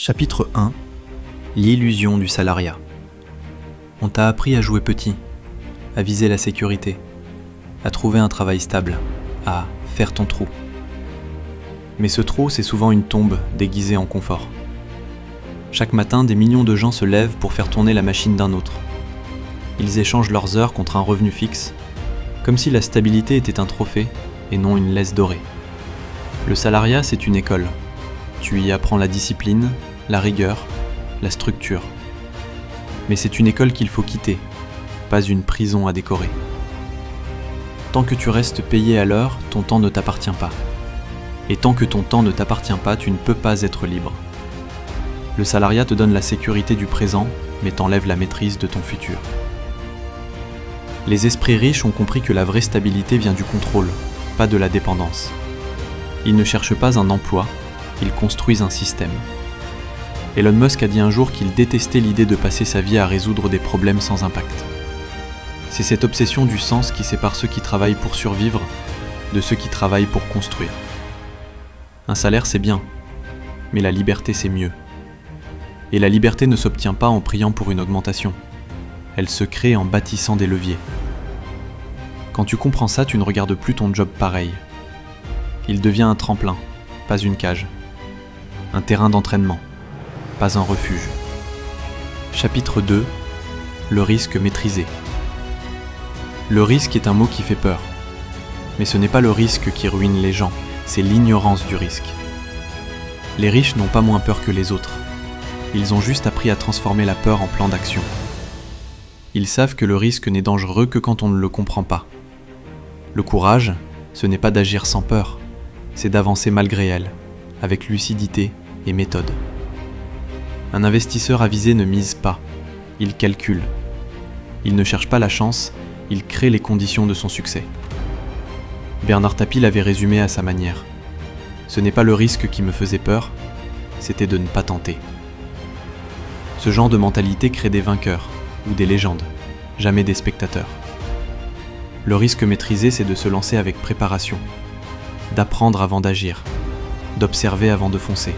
Chapitre 1. L'illusion du salariat. On t'a appris à jouer petit, à viser la sécurité, à trouver un travail stable, à faire ton trou. Mais ce trou, c'est souvent une tombe déguisée en confort. Chaque matin, des millions de gens se lèvent pour faire tourner la machine d'un autre. Ils échangent leurs heures contre un revenu fixe, comme si la stabilité était un trophée et non une laisse dorée. Le salariat, c'est une école. Tu y apprends la discipline, la rigueur, la structure. Mais c'est une école qu'il faut quitter, pas une prison à décorer. Tant que tu restes payé à l'heure, ton temps ne t'appartient pas. Et tant que ton temps ne t'appartient pas, tu ne peux pas être libre. Le salariat te donne la sécurité du présent, mais t'enlève la maîtrise de ton futur. Les esprits riches ont compris que la vraie stabilité vient du contrôle, pas de la dépendance. Ils ne cherchent pas un emploi, ils construisent un système. Elon Musk a dit un jour qu'il détestait l'idée de passer sa vie à résoudre des problèmes sans impact. C'est cette obsession du sens qui sépare ceux qui travaillent pour survivre de ceux qui travaillent pour construire. Un salaire, c'est bien, mais la liberté, c'est mieux. Et la liberté ne s'obtient pas en priant pour une augmentation. Elle se crée en bâtissant des leviers. Quand tu comprends ça, tu ne regardes plus ton job pareil. Il devient un tremplin, pas une cage. Un terrain d'entraînement, pas un refuge. Chapitre 2. Le risque maîtrisé. Le risque est un mot qui fait peur. Mais ce n'est pas le risque qui ruine les gens, c'est l'ignorance du risque. Les riches n'ont pas moins peur que les autres. Ils ont juste appris à transformer la peur en plan d'action. Ils savent que le risque n'est dangereux que quand on ne le comprend pas. Le courage, ce n'est pas d'agir sans peur, c'est d'avancer malgré elle, avec lucidité et méthode. Un investisseur avisé ne mise pas, il calcule. Il ne cherche pas la chance, il crée les conditions de son succès. Bernard Tapie l'avait résumé à sa manière. Ce n'est pas le risque qui me faisait peur, c'était de ne pas tenter. Ce genre de mentalité crée des vainqueurs, ou des légendes, jamais des spectateurs. Le risque maîtrisé, c'est de se lancer avec préparation, d'apprendre avant d'agir, d'observer avant de foncer,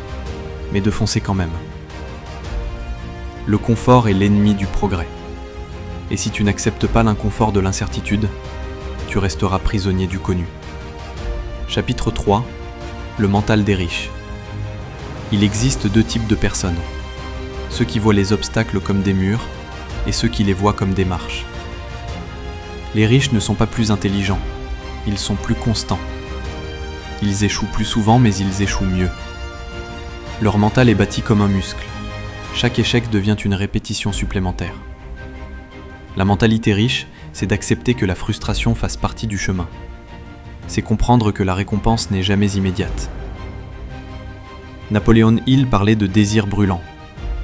mais de foncer quand même. Le confort est l'ennemi du progrès. Et si tu n'acceptes pas l'inconfort de l'incertitude, tu resteras prisonnier du connu. Chapitre 3. Le mental des riches. Il existe deux types de personnes. Ceux qui voient les obstacles comme des murs et ceux qui les voient comme des marches. Les riches ne sont pas plus intelligents, ils sont plus constants. Ils échouent plus souvent, mais ils échouent mieux. Leur mental est bâti comme un muscle. Chaque échec devient une répétition supplémentaire. La mentalité riche, c'est d'accepter que la frustration fasse partie du chemin. C'est comprendre que la récompense n'est jamais immédiate. Napoléon Hill parlait de désir brûlant.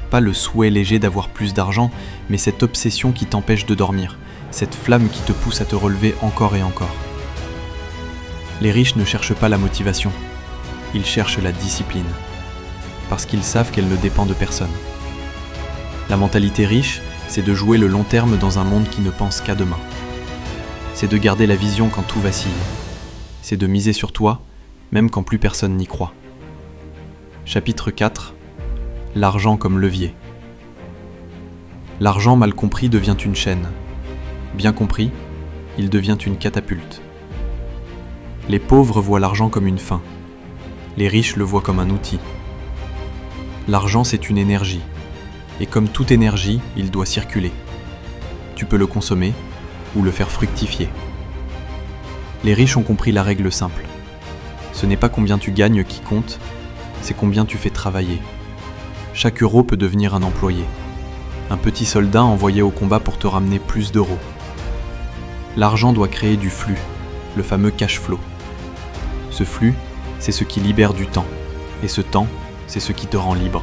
Pas le souhait léger d'avoir plus d'argent, mais cette obsession qui t'empêche de dormir, cette flamme qui te pousse à te relever encore et encore. Les riches ne cherchent pas la motivation, ils cherchent la discipline, parce qu'ils savent qu'elle ne dépend de personne. La mentalité riche, c'est de jouer le long terme dans un monde qui ne pense qu'à demain. C'est de garder la vision quand tout vacille. C'est de miser sur toi, même quand plus personne n'y croit. Chapitre 4. L'argent comme levier. L'argent mal compris devient une chaîne. Bien compris, il devient une catapulte. Les pauvres voient l'argent comme une fin. Les riches le voient comme un outil. L'argent, c'est une énergie. Et comme toute énergie, il doit circuler. Tu peux le consommer ou le faire fructifier. Les riches ont compris la règle simple. Ce n'est pas combien tu gagnes qui compte, c'est combien tu fais travailler. Chaque euro peut devenir un employé. Un petit soldat envoyé au combat pour te ramener plus d'euros. L'argent doit créer du flux, le fameux cash flow. Ce flux, c'est ce qui libère du temps. Et ce temps, c'est ce qui te rend libre.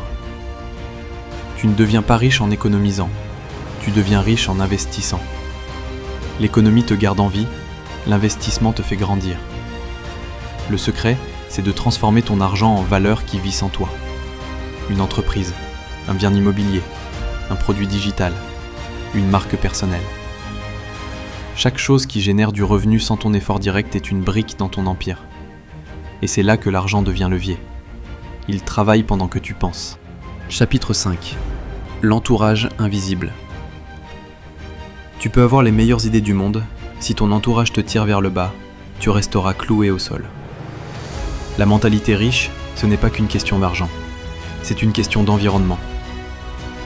Tu ne deviens pas riche en économisant, tu deviens riche en investissant. L'économie te garde en vie, l'investissement te fait grandir. Le secret, c'est de transformer ton argent en valeur qui vit sans toi. Une entreprise, un bien immobilier, un produit digital, une marque personnelle. Chaque chose qui génère du revenu sans ton effort direct est une brique dans ton empire. Et c'est là que l'argent devient levier. Il travaille pendant que tu penses. Chapitre 5. L'entourage invisible. Tu peux avoir les meilleures idées du monde, si ton entourage te tire vers le bas, tu resteras cloué au sol. La mentalité riche, ce n'est pas qu'une question d'argent, c'est une question d'environnement.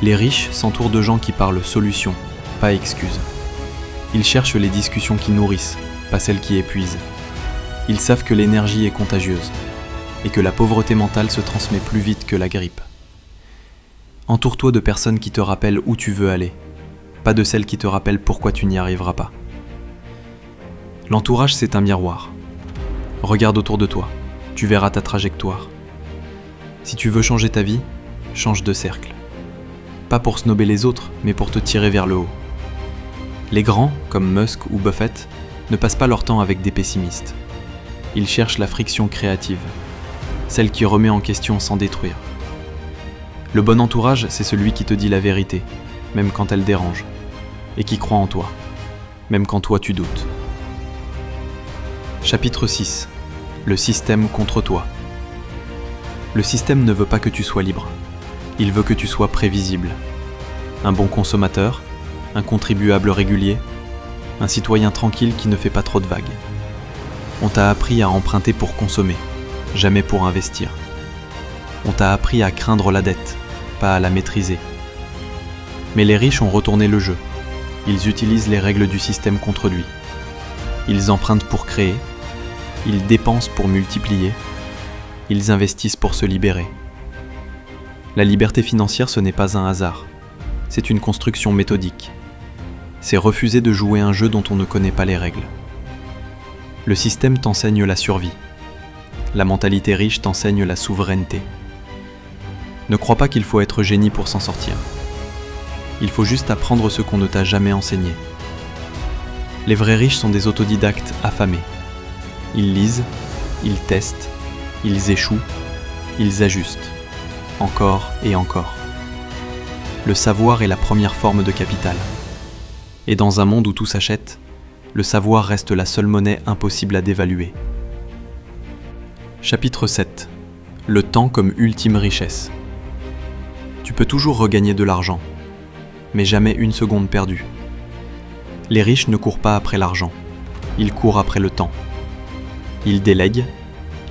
Les riches s'entourent de gens qui parlent solutions, pas excuses. Ils cherchent les discussions qui nourrissent, pas celles qui épuisent. Ils savent que l'énergie est contagieuse, et que la pauvreté mentale se transmet plus vite que la grippe. Entoure-toi de personnes qui te rappellent où tu veux aller, pas de celles qui te rappellent pourquoi tu n'y arriveras pas. L'entourage, c'est un miroir. Regarde autour de toi, tu verras ta trajectoire. Si tu veux changer ta vie, change de cercle. Pas pour snober les autres, mais pour te tirer vers le haut. Les grands, comme Musk ou Buffett, ne passent pas leur temps avec des pessimistes. Ils cherchent la friction créative, celle qui remet en question sans détruire. Le bon entourage, c'est celui qui te dit la vérité, même quand elle dérange, et qui croit en toi, même quand toi tu doutes. Chapitre 6. Le système contre toi. Le système ne veut pas que tu sois libre. Il veut que tu sois prévisible. Un bon consommateur, un contribuable régulier, un citoyen tranquille qui ne fait pas trop de vagues. On t'a appris à emprunter pour consommer, jamais pour investir. On t'a appris à craindre la dette, pas à la maîtriser. Mais les riches ont retourné le jeu. Ils utilisent les règles du système contre lui. Ils empruntent pour créer, ils dépensent pour multiplier, ils investissent pour se libérer. La liberté financière, ce n'est pas un hasard, c'est une construction méthodique. C'est refuser de jouer un jeu dont on ne connaît pas les règles. Le système t'enseigne la survie. La mentalité riche t'enseigne la souveraineté. Ne crois pas qu'il faut être génie pour s'en sortir. Il faut juste apprendre ce qu'on ne t'a jamais enseigné. Les vrais riches sont des autodidactes affamés. Ils lisent, ils testent, ils échouent, ils ajustent. Encore et encore. Le savoir est la première forme de capital. Et dans un monde où tout s'achète, le savoir reste la seule monnaie impossible à dévaluer. Chapitre 7. Le temps comme ultime richesse. Tu peux toujours regagner de l'argent, mais jamais une seconde perdue. Les riches ne courent pas après l'argent, ils courent après le temps. Ils délèguent,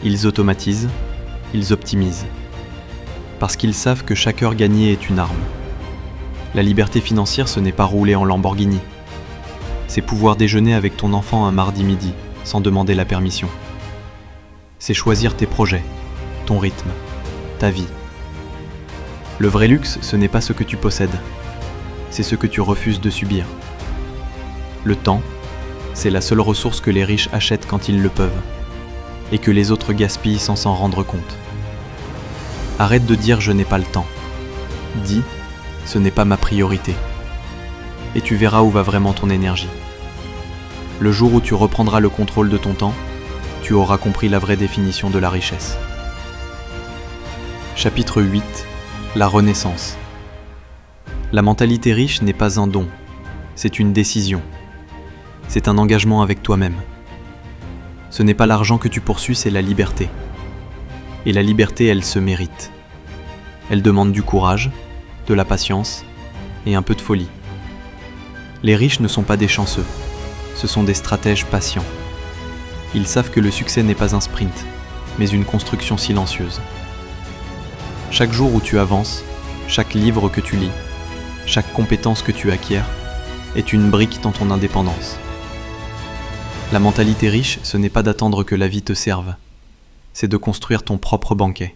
ils automatisent, ils optimisent. Parce qu'ils savent que chaque heure gagnée est une arme. La liberté financière, ce n'est pas rouler en Lamborghini. C'est pouvoir déjeuner avec ton enfant un mardi midi, sans demander la permission. C'est choisir tes projets, ton rythme, ta vie. Le vrai luxe, ce n'est pas ce que tu possèdes, c'est ce que tu refuses de subir. Le temps, c'est la seule ressource que les riches achètent quand ils le peuvent, et que les autres gaspillent sans s'en rendre compte. Arrête de dire « je n'ai pas le temps ». Dis « ce n'est pas ma priorité ». Et tu verras où va vraiment ton énergie. Le jour où tu reprendras le contrôle de ton temps, tu auras compris la vraie définition de la richesse. Chapitre 8. La renaissance. La mentalité riche n'est pas un don, c'est une décision. C'est un engagement avec toi-même. Ce n'est pas l'argent que tu poursuis, c'est la liberté. Et la liberté, elle se mérite. Elle demande du courage, de la patience et un peu de folie. Les riches ne sont pas des chanceux, ce sont des stratèges patients. Ils savent que le succès n'est pas un sprint, mais une construction silencieuse. Chaque jour où tu avances, chaque livre que tu lis, chaque compétence que tu acquiers, est une brique dans ton indépendance. La mentalité riche, ce n'est pas d'attendre que la vie te serve, c'est de construire ton propre banquet.